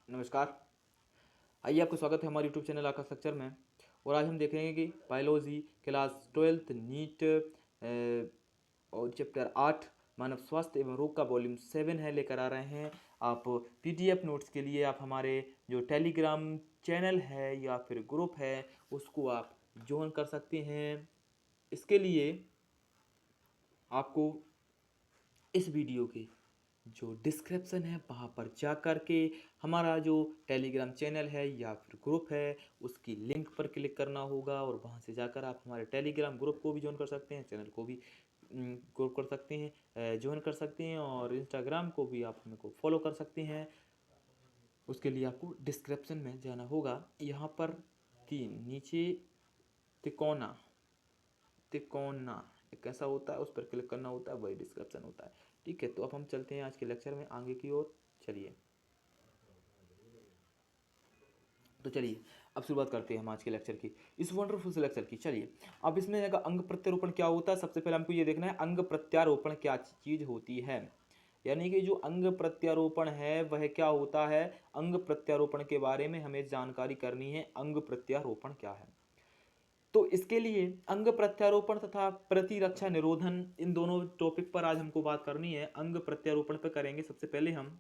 नमस्कार। आइए आपका स्वागत है हमारे यूट्यूब चैनल आकाश लेक्चर में। और आज हम देखेंगे कि बायोलॉजी क्लास 12th नीट और चैप्टर 8 मानव स्वास्थ्य एवं रोग का वॉल्यूम 7 है लेकर आ रहे हैं। आप पीडीएफ नोट्स के लिए आप हमारे जो टेलीग्राम चैनल है या फिर ग्रुप है उसको आप ज्वाइन कर सकते हैं। इसके लिए आपको इस वीडियो के जो डिस्क्रिप्शन है वहाँ पर जा कर के हमारा जो टेलीग्राम चैनल है या फिर ग्रुप है उसकी लिंक पर क्लिक करना होगा और वहाँ से जाकर आप हमारे टेलीग्राम ग्रुप को भी ज्वाइन कर सकते हैं, चैनल को भी ग्रुप कर सकते हैं, ज्वाइन कर सकते हैं और इंस्टाग्राम को भी आप हमको फॉलो कर सकते हैं। उसके लिए आपको डिस्क्रिप्शन में जाना होगा। यहाँ पर नीचे तिकोना तिकोना एक ऐसा होता है, उस पर क्लिक करना होता है, वही डिस्क्रिप्शन होता है। ठीक है, तो अब हम चलते हैं आज के लेक्चर में आगे की ओर। चलिए अब शुरुआत करते हैं हम आज के लेक्चर की, इस वंडरफुल से लेक्चर की। चलिए अब इसमें अंग प्रत्यारोपण क्या होता है, सबसे पहले हमको ये देखना है अंग प्रत्यारोपण क्या चीज होती है। यानी कि जो अंग प्रत्यारोपण है वह क्या होता है। अंग प्रत्यारोपण के बारे में हमें जानकारी करनी है, अंग प्रत्यारोपण क्या है। तो इसके लिए अंग प्रत्यारोपण तथा प्रतिरक्षा निरोधन, इन दोनों टॉपिक पर आज हमको बात करनी है। अंग प्रत्यारोपण पर करेंगे सबसे पहले हम।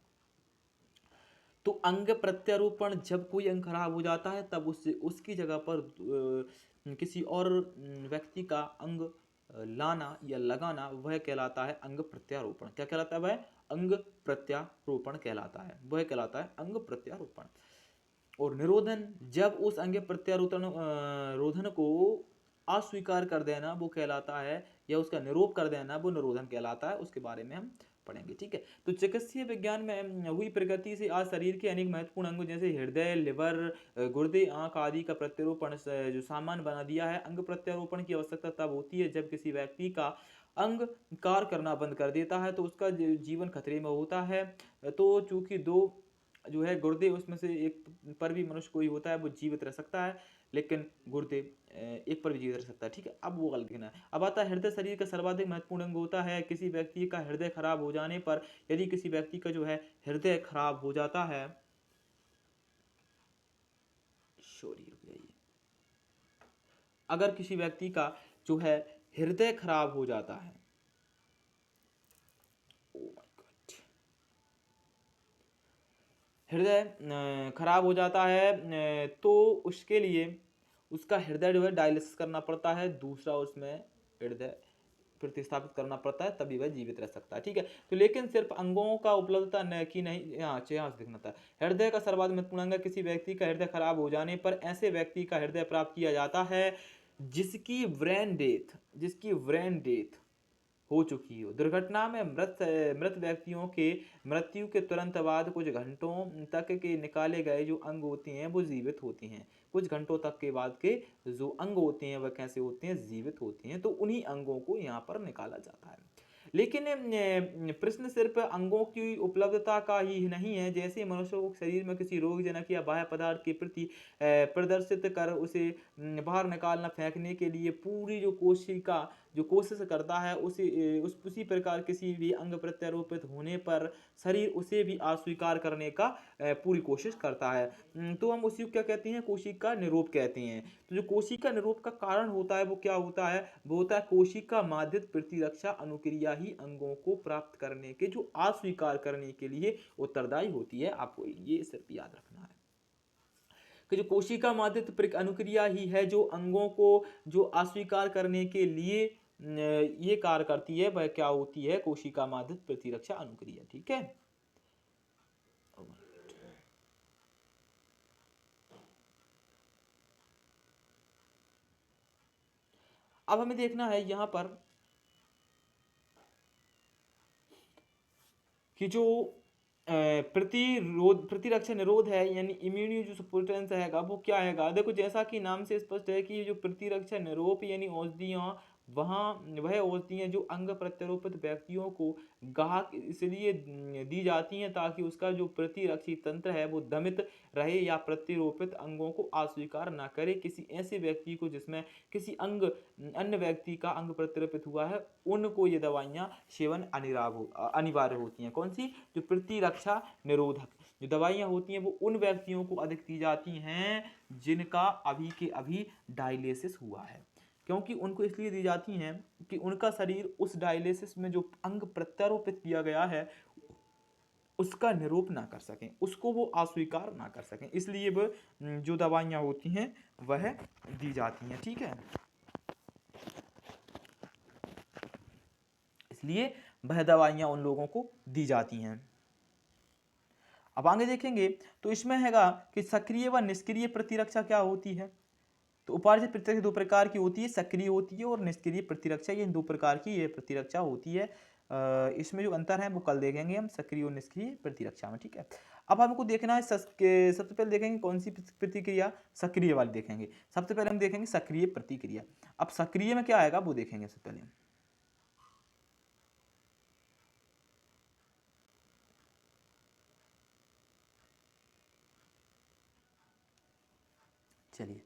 तो अंग प्रत्यारोपण, जब कोई अंग खराब हो जाता है तब उसकी जगह पर किसी और व्यक्ति का अंग लाना या लगाना, वह कहलाता है अंग प्रत्यारोपण। क्या कहलाता है वह? अंग प्रत्यारोपण कहलाता है, वह कहलाता है अंग प्रत्यारोपण। और निरोधन, जब उस अंग प्रत्यारोपण रोधन को अस्वीकार कर देना वो कहलाता है, या उसका निरोध कर देना वो निरोधन कहलाता है। उसके बारे में हम पढ़ेंगे। ठीक है, तो चिकित्सीय विज्ञान में हुई प्रगति से आज शरीर के अनेक महत्वपूर्ण अंगों जैसे हृदय, लिवर, गुर्दे, आंख आदि का प्रत्यारोपण जो सामान्य बना दिया है। अंग प्रत्यारोपण की आवश्यकता तब होती है जब किसी व्यक्ति का अंग कार्य करना बंद कर देता है तो उसका जीवन खतरे में होता है। तो चूंकि दो जो है गुर्दे, उसमें से एक पर भी मनुष्य कोई होता है वो जीवित रह सकता है, लेकिन गुर्दे एक पर भी जीवित रह सकता है। ठीक है, अब वो गलत कहना है। अब आता है हृदय, शरीर का सर्वाधिक महत्वपूर्ण अंग होता है। किसी व्यक्ति का हृदय खराब हो जाने पर, यदि किसी व्यक्ति का जो है हृदय खराब हो जाता है, सॉरी रुक जाइए, अगर किसी व्यक्ति का जो है हृदय खराब हो जाता है, हृदय खराब हो जाता है तो उसके लिए उसका हृदय जो है डायलिसिस करना पड़ता है, दूसरा उसमें हृदय प्रतिस्थापित करना पड़ता है, तभी वह जीवित रह सकता है। ठीक है, तो लेकिन सिर्फ अंगों का उपलब्धता न कि नहीं, यहाँ से दिखना था। हृदय का सर्वाधिक महत्वपूर्ण अंग, किसी व्यक्ति का हृदय खराब हो जाने पर ऐसे व्यक्ति का हृदय प्राप्त किया जाता है जिसकी ब्रेन डेथ हो चुकी हो। दुर्घटना में मृत व्यक्तियों के मृत्यु के तुरंत बाद कुछ घंटों तक के निकाले गए जो अंग होते हैं वो जीवित होते हैं। कुछ घंटों तक के बाद के जो अंग होते हैं वह कैसे होते हैं? जीवित होते हैं। तो उन्हीं अंगों को यहाँ पर निकाला जाता है। लेकिन प्रश्न सिर्फ अंगों की उपलब्धता का ही नहीं है। जैसे मनुष्य को शरीर में किसी रोगजनक या बाह्य पदार्थ के प्रति प्रदर्शित कर उसे बाहर निकालना, फेंकने के लिए पूरी जो कोशिका जो कोशिश करता है, उसी प्रकार किसी भी अंग प्रत्यारोपित होने पर शरीर उसे भी अस्वीकार करने का पूरी कोशिश करता है। तो हम उसी को क्या कहते हैं? कोशिका निरोध कहते हैं। तो जो कोशिका निरोध का कारण होता है वो क्या होता है? वो होता है कोशिका माध्यित प्रतिरक्षा अनुक्रिया ही अंगों को प्राप्त करने के जो अस्वीकार करने के लिए उत्तरदायी होती है। आपको ये सिर्फ याद रखना है कि जो कोशिका माध्यित अनुक्रिया ही है जो अंगों को जो अस्वीकार करने के लिए ये कार्य करती है, वह क्या होती है? कोशिका माध्यित प्रतिरक्षा अनुक्रिया। ठीक है, अब हमें देखना है यहां पर कि जो प्रतिरक्षा निरोध है यानी इम्यूनि जो सपोर्टेंस है वो क्या है? देखो, जैसा कि नाम से स्पष्ट है कि जो प्रतिरक्षा निरोध यानी औषधियां, वह औषधियां जो अंग प्रत्यारोपित व्यक्तियों को गाहक इसलिए दी जाती हैं ताकि उसका जो प्रतिरक्षी तंत्र है वो दमित रहे या प्रत्यारोपित अंगों को अस्वीकार ना करे। किसी ऐसे व्यक्ति को जिसमें किसी अन्य व्यक्ति का अंग प्रत्यारोपित हुआ है, उनको ये दवाइयां सेवन अनिवार्य होती हैं। कौन सी? जो प्रतिरक्षा निरोधक। जो दवाइयाँ होती हैं वो उन व्यक्तियों को अधिक दी जाती हैं जिनका अभी के अभी डायलिसिस हुआ है, क्योंकि उनको इसलिए दी जाती हैं कि उनका शरीर उस डायलिसिस में जो अंग प्रत्यारोपित किया गया है उसका निरूप ना कर सकें, उसको वो अस्वीकार ना कर सकें, इसलिए वो जो दवाइयाँ होती हैं वह दी जाती हैं। ठीक है, इसलिए वह दवाइयाँ उन लोगों को दी जाती हैं। अब आगे देखेंगे तो इसमें हैगा कि सक्रिय व निष्क्रिय प्रतिरक्षा क्या होती है। तो उपार्जित प्रतिरक्षा दो प्रकार की होती है, सक्रिय होती है और निष्क्रिय प्रतिरक्षा, ये दो प्रकार की ये प्रतिरक्षा होती है। इसमें जो अंतर है वो कल देखेंगे हम सक्रिय और निष्क्रिय प्रतिरक्षा में। ठीक है, अब हमको देखना है सबसे पहले देखेंगे कौन सी प्रतिक्रिया, सक्रिय वाली देखेंगे। सबसे पहले हम देखेंगे सक्रिय प्रतिक्रिया। अब सक्रिय में क्या आएगा वो देखेंगे सबसे पहले। चलिए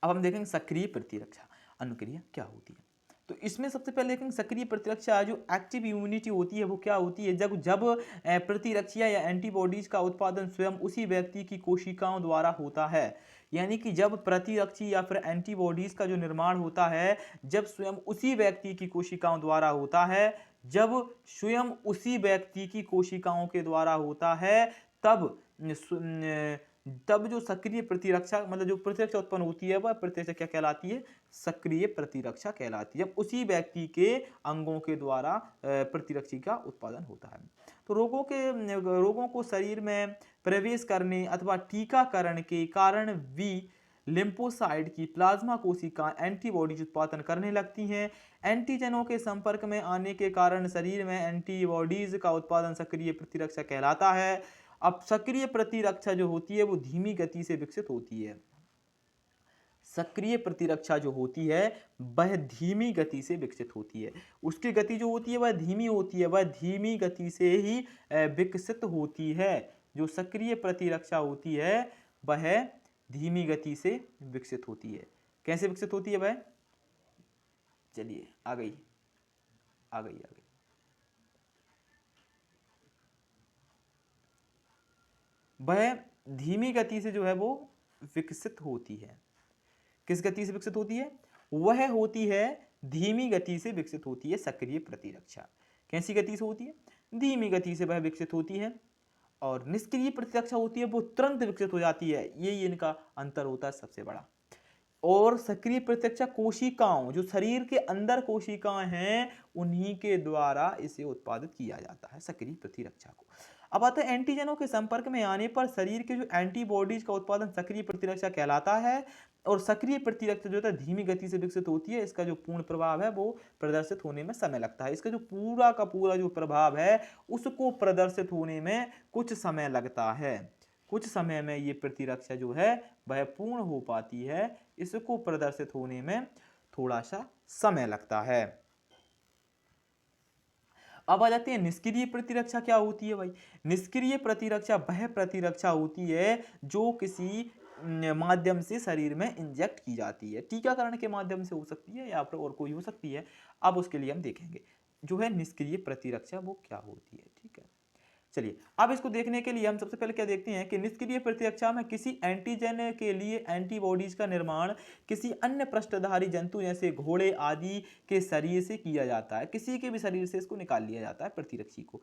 अब हम देखेंगे सक्रिय प्रतिरक्षा अनुक्रिया क्या होती है। तो इसमें सबसे पहले देखेंगे सक्रिय प्रतिरक्षा जो एक्टिव इम्यूनिटी होती है वो क्या होती है, जब जब प्रतिरक्षा या एंटीबॉडीज का उत्पादन स्वयं उसी व्यक्ति की कोशिकाओं द्वारा होता है। यानी कि जब प्रतिरक्षी या फिर एंटीबॉडीज का जो निर्माण होता है जब स्वयं उसी व्यक्ति की कोशिकाओं द्वारा होता है, जब स्वयं उसी व्यक्ति की कोशिकाओं के द्वारा होता है, तब तब जो सक्रिय प्रतिरक्षा मतलब जो प्रतिरक्षा उत्पन्न होती है वह प्रतिरक्षा क्या कहलाती है, सक्रिय प्रतिरक्षा कहलाती है, जब उसी व्यक्ति के अंगों के द्वारा प्रतिरक्षी का उत्पादन होता है। तो रोगों को शरीर में प्रवेश करने अथवा टीकाकरण के कारण भी लिम्फोसाइट की प्लाज्मा कोशिका एंटीबॉडीज उत्पादन करने लगती हैं। एंटीजनों के संपर्क में आने के कारण शरीर में एंटीबॉडीज का उत्पादन सक्रिय प्रतिरक्षा कहलाता है। अब सक्रिय प्रतिरक्षा जो होती है वो धीमी गति से विकसित होती है। सक्रिय प्रतिरक्षा जो होती है वह धीमी गति से विकसित होती है, उसकी गति जो होती है वह धीमी होती है, वह धीमी गति से ही विकसित होती है। जो सक्रिय प्रतिरक्षा होती है वह धीमी गति से विकसित होती है। कैसे विकसित होती है वह, चलिए आ गई। वह धीमी गति से जो है वो विकसित होती है। किस गति से विकसित होती है, वह होती है धीमी गति से विकसित होती है सक्रिय प्रतिरक्षा। कैसी गति से होती है, धीमी गति से वह विकसित होती है। और निष्क्रिय प्रतिरक्षा होती है वो तुरंत विकसित हो जाती है, यही इनका अंतर होता है सबसे बड़ा। और सक्रिय प्रतिरक्षा कोशिकाओं जो शरीर के अंदर कोशिकाएं हैं उन्हीं के द्वारा इसे उत्पादित किया जाता है सक्रिय प्रतिरक्षा को। अब आता है एंटीजनों के संपर्क में आने पर शरीर के जो एंटीबॉडीज का उत्पादन सक्रिय प्रतिरक्षा कहलाता है। और सक्रिय प्रतिरक्षा जो है धीमी गति से विकसित होती है, इसका जो पूर्ण प्रभाव है वो प्रदर्शित होने में समय लगता है। इसका जो पूरा का पूरा जो प्रभाव है उसको प्रदर्शित होने में कुछ समय लगता है। कुछ समय में ये प्रतिरक्षा जो है वह पूर्ण हो पाती है, इसको प्रदर्शित होने में थोड़ा सा समय लगता है। अब आ जाते हैं निष्क्रिय प्रतिरक्षा क्या होती है भाई। निष्क्रिय प्रतिरक्षा वह प्रतिरक्षा होती है जो किसी माध्यम से शरीर में इंजेक्ट की जाती है, टीकाकरण के माध्यम से हो सकती है या फिर और कोई हो सकती है। अब उसके लिए हम देखेंगे जो है निष्क्रिय प्रतिरक्षा वो क्या होती है। ठीक है, चलिए अब इसको देखने के लिए हम सबसे पहले क्या देखते हैं कि निष्क्रिय प्रतिरक्षा में किसी एंटीजन के लिए एंटीबॉडीज का निर्माण किसी अन्य पृष्ठधारी जंतु जैसे घोड़े आदि के शरीर से किया जाता है। किसी के भी शरीर से इसको निकाल लिया जाता है प्रतिरक्षी को।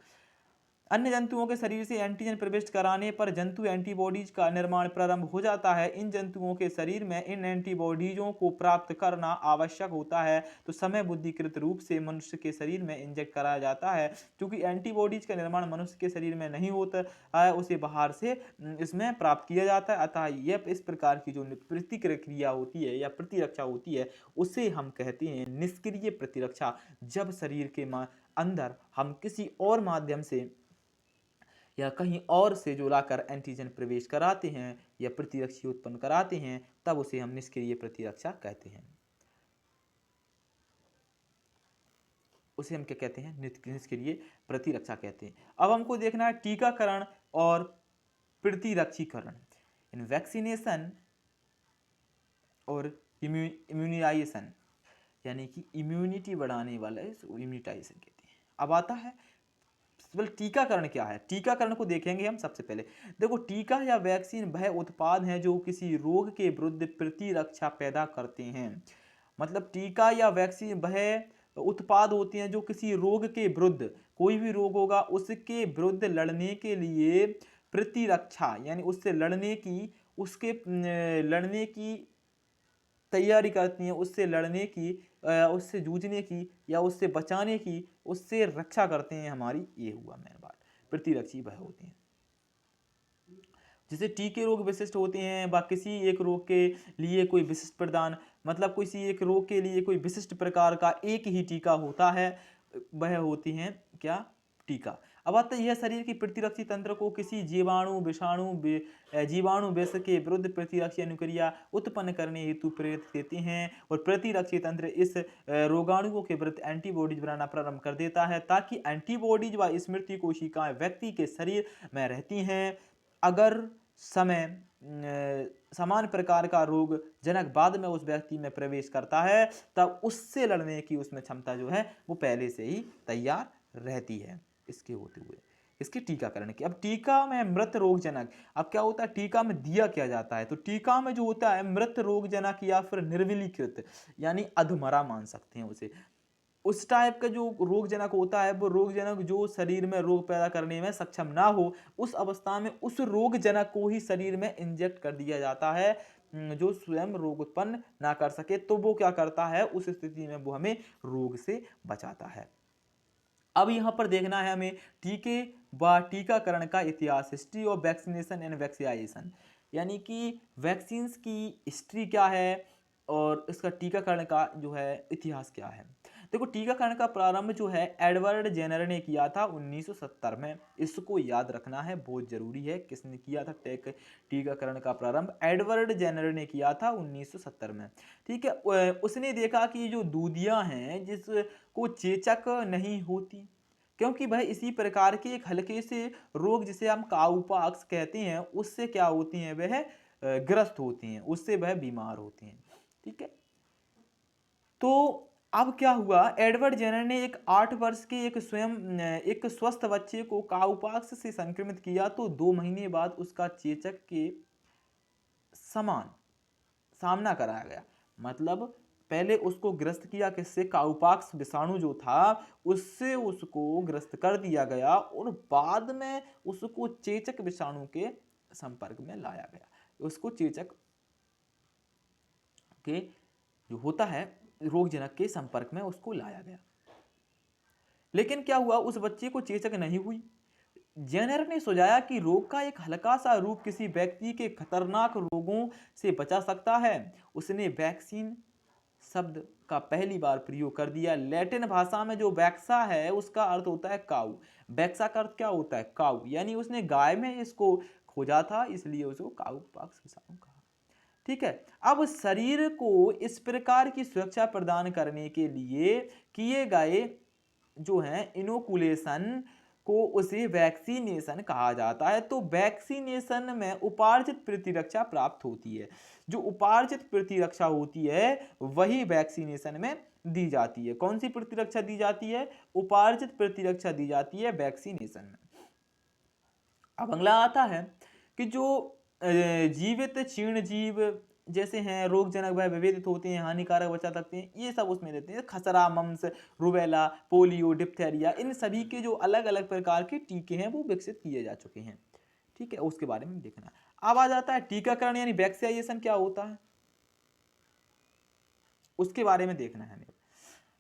अन्य जंतुओं के शरीर से एंटीजन प्रविष्ट कराने पर जंतु एंटीबॉडीज का निर्माण प्रारंभ हो जाता है। इन जंतुओं के शरीर में इन एंटीबॉडीजों को प्राप्त करना आवश्यक होता है, तो समय बुद्धिकृत रूप से मनुष्य के शरीर में इंजेक्ट कराया जाता है। क्योंकि एंटीबॉडीज का निर्माण मनुष्य के शरीर में नहीं होता है, उसे बाहर से इसमें प्राप्त किया जाता है। अतः यह इस प्रकार की जो प्रतिक्रिया होती है या प्रतिरक्षा होती है उसे हम कहते हैं निष्क्रिय प्रतिरक्षा। जब शरीर के अंदर हम किसी और माध्यम से या कहीं और से जो लाकर एंटीजन प्रवेश कराते हैं या प्रतिरक्षी उत्पन्न कराते हैं तब उसे हम निष्क्रिय प्रतिरक्षा कहते हैं। उसे हम क्या कहते हैं, निष्क्रिय प्रतिरक्षा कहते हैं। अब हमको देखना है टीकाकरण और प्रतिरक्षीकरण। इन वैक्सीनेशन और इम्यूनाइजेशन यानी कि इम्यूनिटी बढ़ाने वाला इम्यूनिटाइजेशन कहते हैं। अब आता है पहले टीकाकरण क्या है, टीकाकरण को देखेंगे हम सबसे पहले। देखो, टीका या वैक्सीन वह उत्पाद हैं जो किसी रोग के विरुद्ध प्रतिरक्षा पैदा करते हैं। मतलब टीका या वैक्सीन वह उत्पाद होते हैं जो किसी रोग के विरुद्ध, कोई भी रोग होगा उसके विरुद्ध लड़ने के लिए प्रतिरक्षा यानी उससे लड़ने की, लड़ने की तैयारी करती हैं, उससे लड़ने की, उससे जूझने की या उससे बचाने की, उससे रक्षा करते हैं हमारी, ये हुआ मेन बात, प्रतिरक्षी वह होते हैं। जैसे टीके रोग विशिष्ट होते हैं, व किसी एक रोग के लिए कोई विशिष्ट प्रदान, मतलब किसी एक रोग के लिए कोई विशिष्ट प्रकार का एक ही टीका होता है, वह होती हैं क्या, टीका। अब आता है यह शरीर की प्रतिरक्षी तंत्र को किसी जीवाणु, विषाणु, जीवाणु विष के विरुद्ध प्रतिरक्षी अनुक्रिया उत्पन्न करने हेतु प्रेरित देते हैं, और प्रतिरक्षी तंत्र इस रोगाणुओं के विरुद्ध एंटीबॉडीज बनाना प्रारंभ कर देता है, ताकि एंटीबॉडीज व स्मृति कोशिकाएं व्यक्ति के शरीर में रहती हैं। अगर समान प्रकार का रोग जनक बाद में उस व्यक्ति में प्रवेश करता है, तब उससे लड़ने की उसमें क्षमता जो है वो पहले से ही तैयार रहती है। इसके होते हुए इसके टीकाकरण की, अब टीका में मृत रोग जनक, अब क्या होता है टीका में दिया क्या जाता है, तो टीका में जो होता है मृत रोग जनक या फिर निर्विलीकृत यानी अधमरा मान सकते हैं उसे, उस टाइप का जो रोग जनक होता है, वो रोग जनक जो शरीर में रोग पैदा करने में सक्षम ना हो, उस अवस्था में उस रोग जनक को ही शरीर में इंजेक्ट कर दिया जाता है, जो स्वयं रोग उत्पन्न ना कर सके, तो वो क्या करता है, उस स्थिति में वो हमें रोग से बचाता है। अब यहाँ पर देखना है हमें टीके व टीकाकरण का इतिहास, history of vaccination and vaccinisation, यानी कि वैक्सीन्स की हिस्ट्री क्या है और इसका टीकाकरण का जो है इतिहास क्या है। देखो, टीकाकरण का प्रारंभ जो है एडवर्ड जेनर ने किया था 1970 में, इसको याद रखना है, बहुत जरूरी है। किसने किया था टीकाकरण का प्रारंभ? एडवर्ड जेनर ने किया था 1970 में। ठीक है, उसने देखा कि जो दूधियां हैं जिसको चेचक नहीं होती, क्योंकि वह इसी प्रकार के एक हल्के से रोग जिसे हम काउपॉक्स कहते हैं उससे क्या होती हैं, वह ग्रस्त होती हैं, उससे वह बीमार होती हैं। ठीक है, तो अब क्या हुआ, एडवर्ड जेनर ने एक 8 वर्ष के एक स्वस्थ बच्चे को काउपॉक्स से संक्रमित किया, तो 2 महीने बाद उसका चेचक के समान सामना कराया गया। मतलब पहले उसको ग्रस्त किया किससे, काउपॉक्स विषाणु जो था उससे उसको ग्रस्त कर दिया गया, और बाद में उसको चेचक विषाणु के संपर्क में लाया गया। उसको चेचक के जो होता है रोगजनक के संपर्क में उसको लाया गया। लेकिन क्या हुआ, उस बच्चे को चेचक नहीं हुई। जेनर ने सुझाया कि रोग का एक हल्का सा रूप किसी व्यक्ति के खतरनाक रोगों से बचा सकता है। उसने वैक्सीन शब्द का पहली बार प्रयोग कर दिया। लैटिन भाषा में जो वैक्सा है उसका अर्थ होता है काऊ। वैक्सा का अर्थ क्या होता है, काऊ, यानी उसने गाय में इसको खोजा था, इसलिए उसको काउपॉक्स विषाणु कहा। ठीक है, अब शरीर को इस प्रकार की सुरक्षा प्रदान करने के लिए किए गए जो है इनोकुलेशन को उसे वैक्सीनेशन कहा जाता है। तो वैक्सीनेशन में उपार्जित प्रतिरक्षा प्राप्त होती है। जो उपार्जित प्रतिरक्षा होती है वही वैक्सीनेशन में दी जाती है। कौन सी प्रतिरक्षा दी जाती है? उपार्जित प्रतिरक्षा दी जाती है वैक्सीनेशन में। अब अगला आता है कि जो जीवित क्षीण जीव जैसे हैं रोगजनक वह विभेदित होते हैं, हानिकारक बचा सकते हैं, ये सब उसमें रहते हैं। खसरा, मम्स, रुबेला, पोलियो, डिप्थेरिया, इन सभी के जो अलग अलग प्रकार के टीके हैं वो विकसित किए जा चुके हैं। ठीक है, उसके बारे में देखना। अब आ जाता है टीकाकरण यानी वैक्सीनेशन क्या होता है, उसके बारे में देखना है हमें।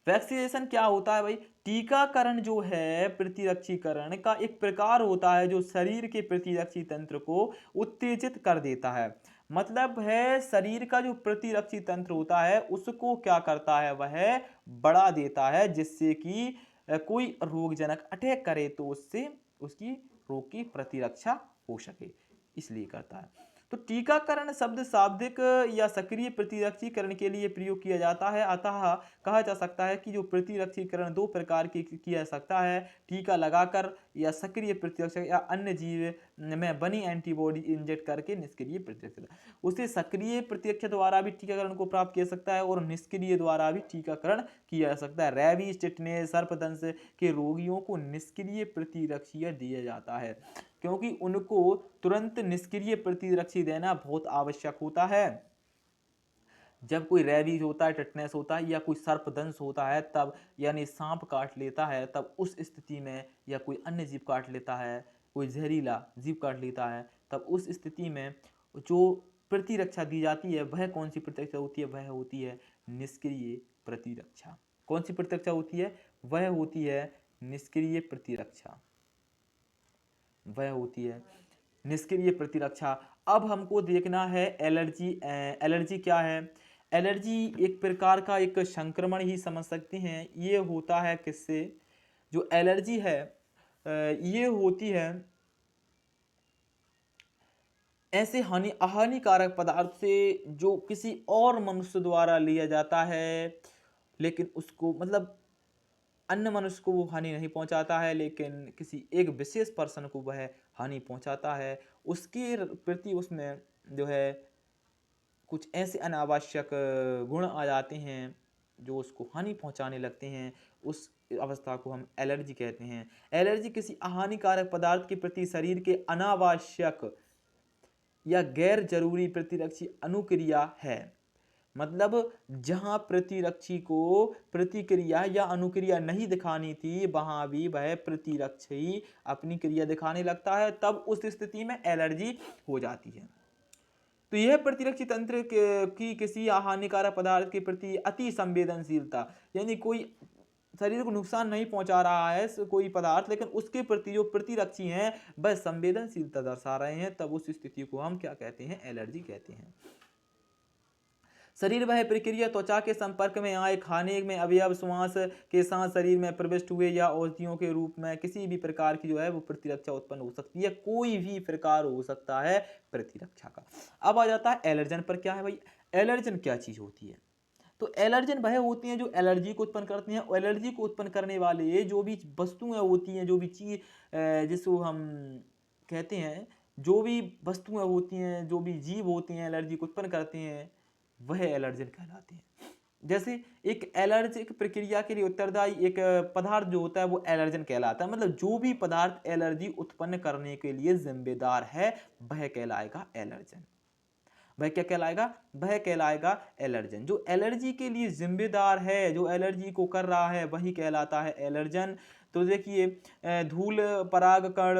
वैक्सीनेशन क्या होता है भाई? टीकाकरण जो है प्रतिरक्षीकरण का एक प्रकार होता है जो शरीर के प्रतिरक्षी तंत्र को उत्तेजित कर देता है। मतलब है शरीर का जो प्रतिरक्षी तंत्र होता है उसको क्या करता है, वह बढ़ा देता है, जिससे कि कोई रोगजनक अटैक करे तो उससे उसकी रोग की प्रतिरक्षा हो सके, इसलिए करता है। तो टीकाकरण शब्द शाब्दिक या सक्रिय प्रतिरक्षीकरण के लिए प्रयोग किया जाता है। अतः कहा जा सकता है कि जो प्रतिरक्षीकरण दो प्रकार की किया जा सकता है, टीका लगाकर या सक्रिय प्रतिरक्षक या अन्य जीव में बनी एंटीबॉडी इंजेक्ट करके निष्क्रिय प्रतिरक्षा। उसे सक्रिय प्रतिरक्षा द्वारा भी टीकाकरण को प्राप्त किया जा सकता है और निष्क्रिय द्वारा भी टीकाकरण किया जा सकता है। रेबीज, टिटनेस, सर्पदंश के रोगियों को निष्क्रिय प्रतिरक्षी दिया जाता है क्योंकि उनको तुरंत निष्क्रिय प्रतिरक्षी देना बहुत आवश्यक होता है। जब कोई रेबीज होता है, टिटनेस होता है या कोई सर्पदंश होता है, तब यानी सांप काट लेता है, तब उस स्थिति में, या कोई अन्य जीव काट लेता है, कोई जहरीला जीव काट लेता है, तब उस स्थिति में जो प्रतिरक्षा दी जाती है वह कौन सी प्रतिरक्षा होती है? वह होती है निष्क्रिय प्रतिरक्षा। कौन सी प्रतिरक्षा होती है? वह होती है निष्क्रिय प्रतिरक्षा। वह होती है निष्क्रिय प्रतिरक्षा। अब हमको देखना है एलर्जी। एलर्जी क्या है? एलर्जी एक प्रकार का एक संक्रमण ही समझ सकते हैं। ये होता है किससे? जो एलर्जी है ये होती है ऐसे हानिकारक पदार्थ से जो किसी और मनुष्य द्वारा लिया जाता है, लेकिन उसको मतलब अन्य मनुष्य को वो हानि नहीं पहुंचाता है, लेकिन किसी एक विशेष पर्सन को वह हानि पहुंचाता है। उसके प्रति उसमें जो है कुछ ऐसे अनावश्यक गुण आ जाते हैं जो उसको हानि पहुंचाने लगते हैं। उस अवस्था को हम एलर्जी कहते हैं। एलर्जी किसी हानिकारक पदार्थ के प्रति शरीर के अनावश्यक या गैर जरूरी प्रतिरक्षी अनुक्रिया है। मतलब जहां प्रतिरक्षी को प्रतिक्रिया या अनुक्रिया नहीं दिखानी थी, वहां भी वह प्रतिरक्षी अपनी क्रिया दिखाने लगता है, तब उस स्थिति में एलर्जी हो जाती है। तो यह प्रतिरक्षी तंत्र की किसी हानिकारक पदार्थ के प्रति अति संवेदनशीलता, यानी कोई शरीर को नुकसान नहीं पहुंचा रहा है कोई पदार्थ, लेकिन उसके प्रति जो प्रतिरक्षी हैं वह संवेदनशीलता दर्शा रहे हैं, तब उस स्थिति को हम क्या कहते हैं? एलर्जी कहते हैं। शरीर वह प्रक्रिया त्वचा के संपर्क में आए, खाने में अवयव, श्वास के साथ शरीर में प्रविष्ट हुए या औषधियों के रूप में किसी भी प्रकार की जो है वो प्रतिरक्षा उत्पन्न हो सकती है। कोई भी प्रकार हो सकता है प्रतिरक्षा का। अब आ जाता है एलर्जन पर। क्या है भाई? एलर्जन क्या चीज होती है? तो एलर्जन वह होती हैं जो एलर्जी को उत्पन्न करती हैं। एलर्जी को उत्पन्न करने वाले जो भी वस्तुएं होती हैं, जो भी चीज जिसको हम कहते हैं, जो भी वस्तुएं होती हैं, जो भी जीव होती हैं एलर्जी को उत्पन्न करते हैं, वह एलर्जन कहलाते हैं। जैसे एक एलर्जिक प्रक्रिया के लिए उत्तरदायी एक पदार्थ जो होता है वो एलर्जन कहलाता है। मतलब जो भी पदार्थ एलर्जी उत्पन्न करने के लिए जिम्मेदार है वह कहलाएगा एलर्जन। वह क्या कहलाएगा? वह कहलाएगा एलर्जन। जो एलर्जी के लिए जिम्मेदार है, जो एलर्जी को कर रहा है, वही कहलाता है एलर्जन। तो देखिए धूल, परागकण,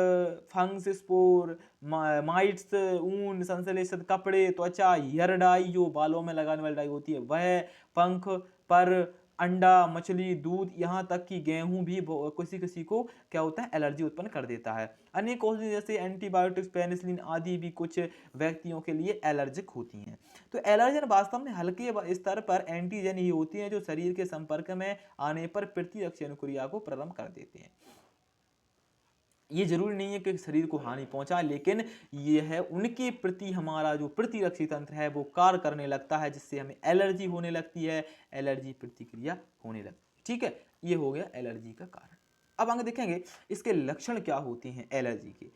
फंगस, स्पोर, माइट्स, ऊन, संश्लेषित कपड़े, त्वचा, हेयर डाई जो बालों में लगाने वाली डाई होती है वह, पंख, पर, अंडा, मछली, दूध, यहाँ तक कि गेहूं भी किसी किसी को क्या होता है? एलर्जी उत्पन्न कर देता है। अनेक औषधि जैसे एंटीबायोटिक्स, पेनिसिलिन आदि भी कुछ व्यक्तियों के लिए एलर्जिक होती हैं। तो एलर्जन वास्तव में हल्के स्तर पर एंटीजन ही होती हैं जो शरीर के संपर्क में आने पर प्रतिरक्षी अनुक्रिया को प्रारंभ कर देते हैं। ये जरूरी नहीं है कि शरीर को हानि पहुंचाए, लेकिन ये है उनके प्रति हमारा जो प्रतिरक्षी तंत्र है वो कार्य करने लगता है, जिससे हमें एलर्जी होने लगती है, एलर्जी प्रतिक्रिया होने लगती है। ठीक है, ये हो गया एलर्जी का कारण। अब आगे देखेंगे इसके लक्षण क्या होते हैं एलर्जी के।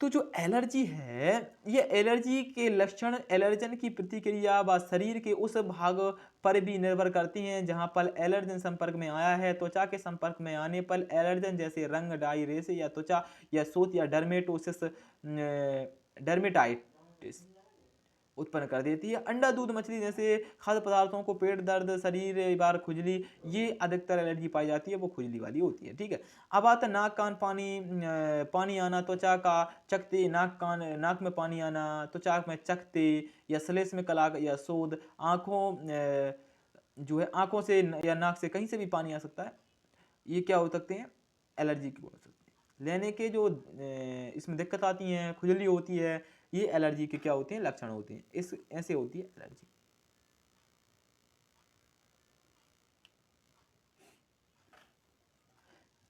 तो जो एलर्जी है, ये एलर्जी के लक्षण एलर्जन की प्रतिक्रिया व शरीर के उस भाग पर भी निर्भर करती हैं जहां पर एलर्जन संपर्क में आया है। त्वचा के संपर्क में आने पर एलर्जन जैसे रंग, डाई, रेशे या त्वचा या सोत या डर्मेटाइटिस उत्पन्न कर देती है। अंडा, दूध, मछली जैसे खाद्य पदार्थों को पेट दर्द, शरीर बार खुजली, ये अधिकतर एलर्जी पाई जाती है, वो खुजली वाली होती है। ठीक है। अब आता नाक, कान, पानी आना, त्वचा का चकते, नाक में पानी आना, त्वचा में चकते या श्लेष्म में कला या शोध, आंखों जो है आंखों से या नाक से कहीं से भी पानी आ सकता है। ये क्या हो सकते हैं? एलर्जी की हो सकती है। लेने के जो इसमें दिक्कत आती है, खुजली होती है, ये एलर्जी के क्या होते हैं? लक्षण होते हैं। इस ऐसे होती है एलर्जी।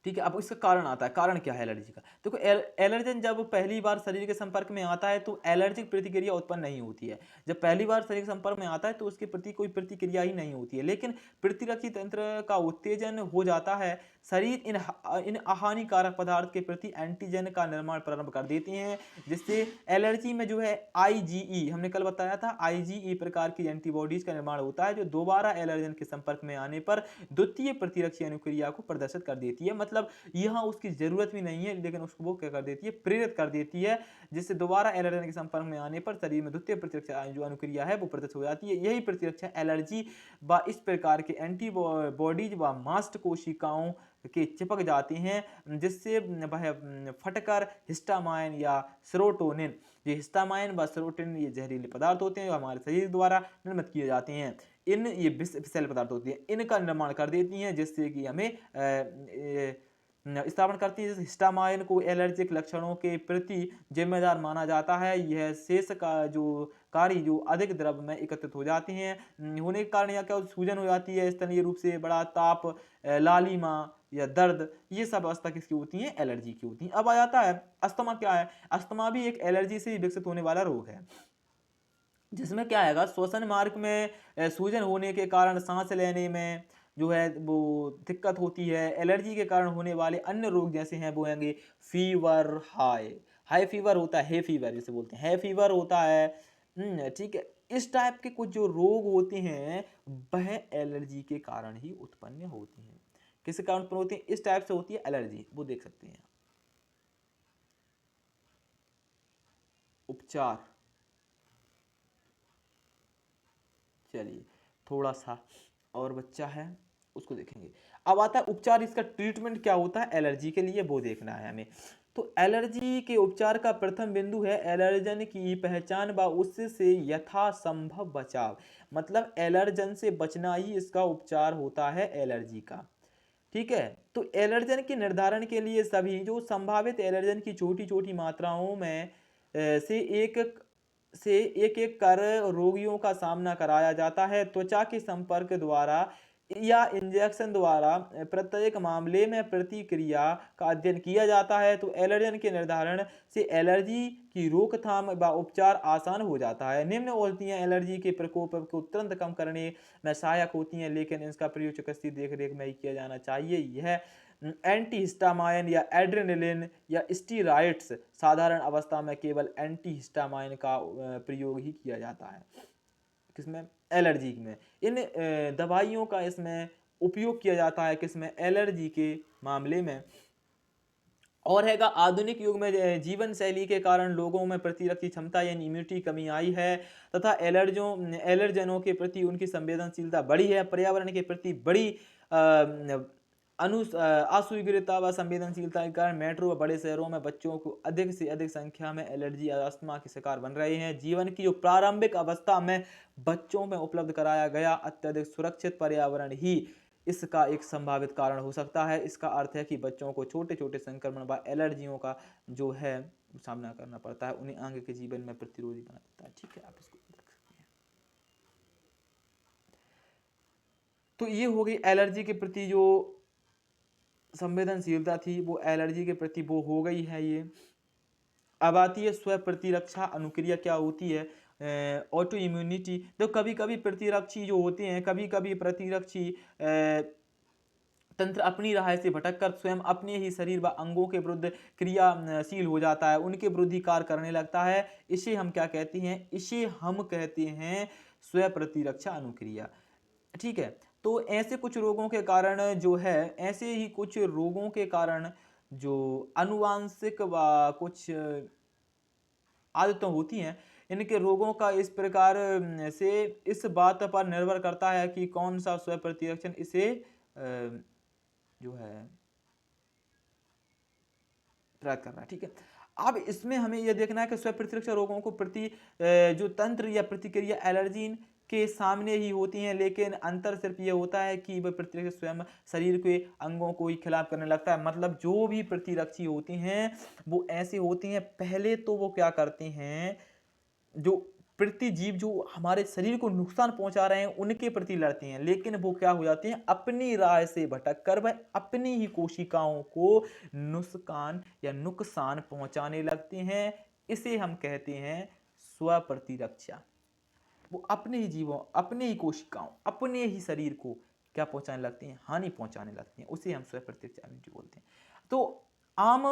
ठीक है। अब इसका कारण आता है, कारण क्या है एलर्जी का? देखो एलर्जन जब पहली बार शरीर के संपर्क में आता है तो एलर्जिक प्रतिक्रिया उत्पन्न नहीं होती है। जब पहली बार शरीर के संपर्क में आता है तो उसके प्रति कोई प्रतिक्रिया ही नहीं होती है, लेकिन प्रतिरक्षी तंत्र का उत्तेजन हो जाता है। शरीर इन अहानिकारक पदार्थ के प्रति एंटीजन का निर्माण प्रारंभ कर देते हैं, जिससे एलर्जी में जो है आईजीई, हमने कल बताया था, आईजीई प्रकार की एंटीबॉडीज का निर्माण होता है, जो दोबारा एलर्जन के संपर्क में आने पर द्वितीय प्रतिरक्षी अनुक्रिया को प्रदर्शित कर देती है। मतलब यहाँ उसकी जरूरत भी नहीं है, लेकिन उसको वो क्या कर देती है, प्रेरित कर देती है, जिससे दोबारा एलर्जन के संपर्क में आने पर शरीर में द्वितीय प्रतिरक्षा जो अनुक्रिया है वो प्रदर्शित हो जाती है। यही प्रतिरक्षा एलर्जी व इस प्रकार के एंटीबॉडीज व मास्ट कोशिकाओं के चिपक जाते हैं, जिससे वह फटकर हिस्टामाइन या सेरोटोनिन, ये हिस्टामाइन व सेरोटोनिन ये जहरीले पदार्थ होते हैं जो हमारे शरीर द्वारा निर्मित किए जाते हैं। इन ये विषैले पदार्थ होती हैं, इनका निर्माण कर देती हैं, जिससे कि हमें स्थापन करती है। हिस्टामाइन को एलर्जिक लक्षणों के प्रति जिम्मेदार माना जाता है। यह शेष का जो कार्य जो अधिक द्रव में एकत्रित हो जाते हैं, होने के कारण यह क्या सूजन हो जाती है, स्थलीय रूप से बड़ा ताप, लालिमा या दर्द, ये सब अवस्था किसकी होती है, एलर्जी की होती है। अब आ जाता है अस्थमा। क्या है? अस्थमा भी एक एलर्जी से विकसित होने वाला रोग है, जिसमें क्या आएगा, श्वसन मार्ग में सूजन होने के कारण सांस लेने में जो है वो दिक्कत होती है। एलर्जी के कारण होने वाले अन्य रोग जैसे हैं वो होंगे फीवर, हाई फीवर होता है, हे फीवर जिसे बोलते हैं, है फीवर होता है। ठीक है। इस टाइप के कुछ जो रोग होते हैं वह एलर्जी के कारण ही उत्पन्न होते हैं। किस कारण उत्पन्न होती है? इस टाइप से होती है एलर्जी, वो देख सकते हैं। उपचार, चलिए थोड़ा सा और बच्चा है उसको देखेंगे। अब आता है उपचार, इसका ट्रीटमेंट क्या होता है एलर्जी के लिए, वो देखना है हमें। तो एलर्जी के उपचार का प्रथम बिंदु है एलर्जन की पहचान व उससे यथासंभव बचाव। मतलब एलर्जन से बचना ही इसका उपचार होता है एलर्जी का। ठीक है। तो एलर्जन के निर्धारण के लिए सभी जो संभावित एलर्जन की छोटी छोटी मात्राओं में से एक एक कर रोगियों का सामना कराया जाता है। त्वचा के संपर्क द्वारा या इंजेक्शन द्वारा प्रत्येक मामले में प्रतिक्रिया का अध्ययन किया जाता है। तो एलर्जन के निर्धारण से एलर्जी की रोकथाम व उपचार आसान हो जाता है। निम्न औषधियां एलर्जी के प्रकोप को तुरंत कम करने में सहायक होती हैं, लेकिन इसका प्रयोग चिकित्सकीय देखरेख में ही किया जाना चाहिए। यह एंटीहिस्टामाइन या एड्रेनलिन या स्टीरॉयड्स साधारण अवस्था में केवल एंटीहिस्टामाइन का प्रयोग ही किया जाता है। किसमें? एलर्जी में। इन दवाइयों का इसमें उपयोग किया जाता है किसमें? एलर्जी के मामले में। और हैगा आधुनिक युग में जीवन शैली के कारण लोगों में प्रतिरक्षी क्षमता यानी इम्यूनिटी कमी आई है, तथा एलर्जनों के प्रति उनकी संवेदनशीलता बढ़ी है। पर्यावरण के प्रति बड़ी अस्वीकृता व संवेदनशीलता के कारण मेट्रो व बड़े शहरों में बच्चों को अधिक से अधिक संख्या में एलर्जी या अस्थमा के शिकार बन रहे हैं। जीवन की जो प्रारंभिक अवस्था में बच्चों में उपलब्ध कराया गया अत्यधिक सुरक्षित पर्यावरण ही इसका एक संभावित कारण हो सकता है। इसका अर्थ है कि बच्चों को छोटे छोटे संक्रमण व एलर्जियों का जो है सामना करना पड़ता है, उन्हें आगे के जीवन में प्रतिरोधी बना देता है। ठीक है, आप इसको देख सकते हैं। तो ये हो गई एलर्जी के प्रति जो संवेदनशीलता थी, वो एलर्जी के प्रति वो हो गई है। ये अब आती है स्व प्रतिरक्षा अनुक्रिया। क्या होती है? Auto immunity. तो कभी कभी प्रतिरक्षी जो होते हैं, कभी कभी प्रतिरक्षी तंत्र अपनी राह से भटककर स्वयं अपने ही शरीर व अंगों के विरुद्ध क्रियाशील हो जाता है, उनके विरुद्ध कार्य करने लगता है। इसे हम क्या कहते हैं? इसे हम कहते हैं स्व प्रतिरक्षा अनुक्रिया। ठीक है। तो ऐसे कुछ रोगों के कारण जो है, ऐसे ही कुछ रोगों के कारण जो आनुवांशिक व कुछ आदतें होती हैं, इनके रोगों का इस प्रकार से इस बात पर निर्भर करता है कि कौन सा स्व प्रतिरक्षण इसे जो है प्रयास कर रहा है। ठीक है। अब इसमें हमें यह देखना है कि स्व प्रतिरक्षा रोगों को प्रति जो तंत्र या प्रतिक्रिया एलर्जीन के सामने ही होती हैं, लेकिन अंतर सिर्फ ये होता है कि वह प्रतिरक्षी स्वयं शरीर के अंगों को ही खिलाफ करने लगता है। मतलब जो भी प्रतिरक्षी होती हैं वो ऐसे होती हैं, पहले तो वो क्या करते हैं, जो प्रतिजीव जो हमारे शरीर को नुकसान पहुंचा रहे हैं उनके प्रति लड़ते हैं, लेकिन वो क्या हो जाते हैं, अपनी राह से भटक कर वह अपनी ही कोशिकाओं को नुकसान पहुंचाने लगते हैं। इसे हम कहते हैं स्व प्रतिरक्षा। वो अपने ही जीवों, अपने ही कोशिकाओं, अपने ही शरीर को क्या पहुंचाने लगते हैं, हानि पहुंचाने लगते हैं, उसे हम स्व प्रतिरक्षा बोलते हैं। तो आम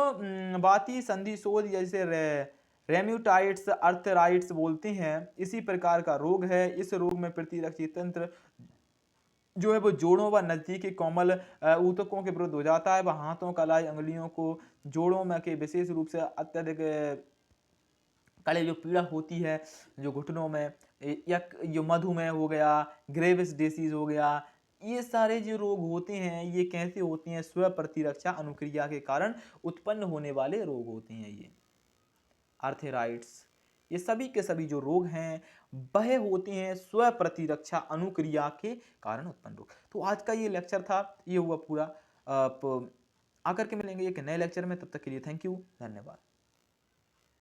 बाती संधि शोध जैसे रेम्यूटाइड्स, अर्थराइट्स बोलते हैं, इसी प्रकार का रोग है। इस रोग में प्रतिरक्षी तंत्र जो है वो जोड़ों व नजदीकी कोमल ऊतकों के विरुद्ध हो जाता है। वह हाथों, कलाई, अंगुलियों को जोड़ों में के विशेष रूप से अत्यधिक कड़े जो पीड़ा होती है, जो घुटनों में, या जो मधुमेह हो गया, ग्रेव्स डिसीज हो गया, ये सारे जो रोग होते हैं ये कैसे होते हैं, स्व प्रतिरक्षा अनुक्रिया के कारण उत्पन्न होने वाले रोग होते हैं। ये आर्थराइट्स, ये सभी के सभी जो रोग हैं वह होते हैं स्व प्रतिरक्षा अनुक्रिया के कारण उत्पन्न रोग। तो आज का ये लेक्चर था, ये हुआ पूरा। आकर के मिलेंगे एक नए लेक्चर में, तब तक के लिए थैंक यू, धन्यवाद।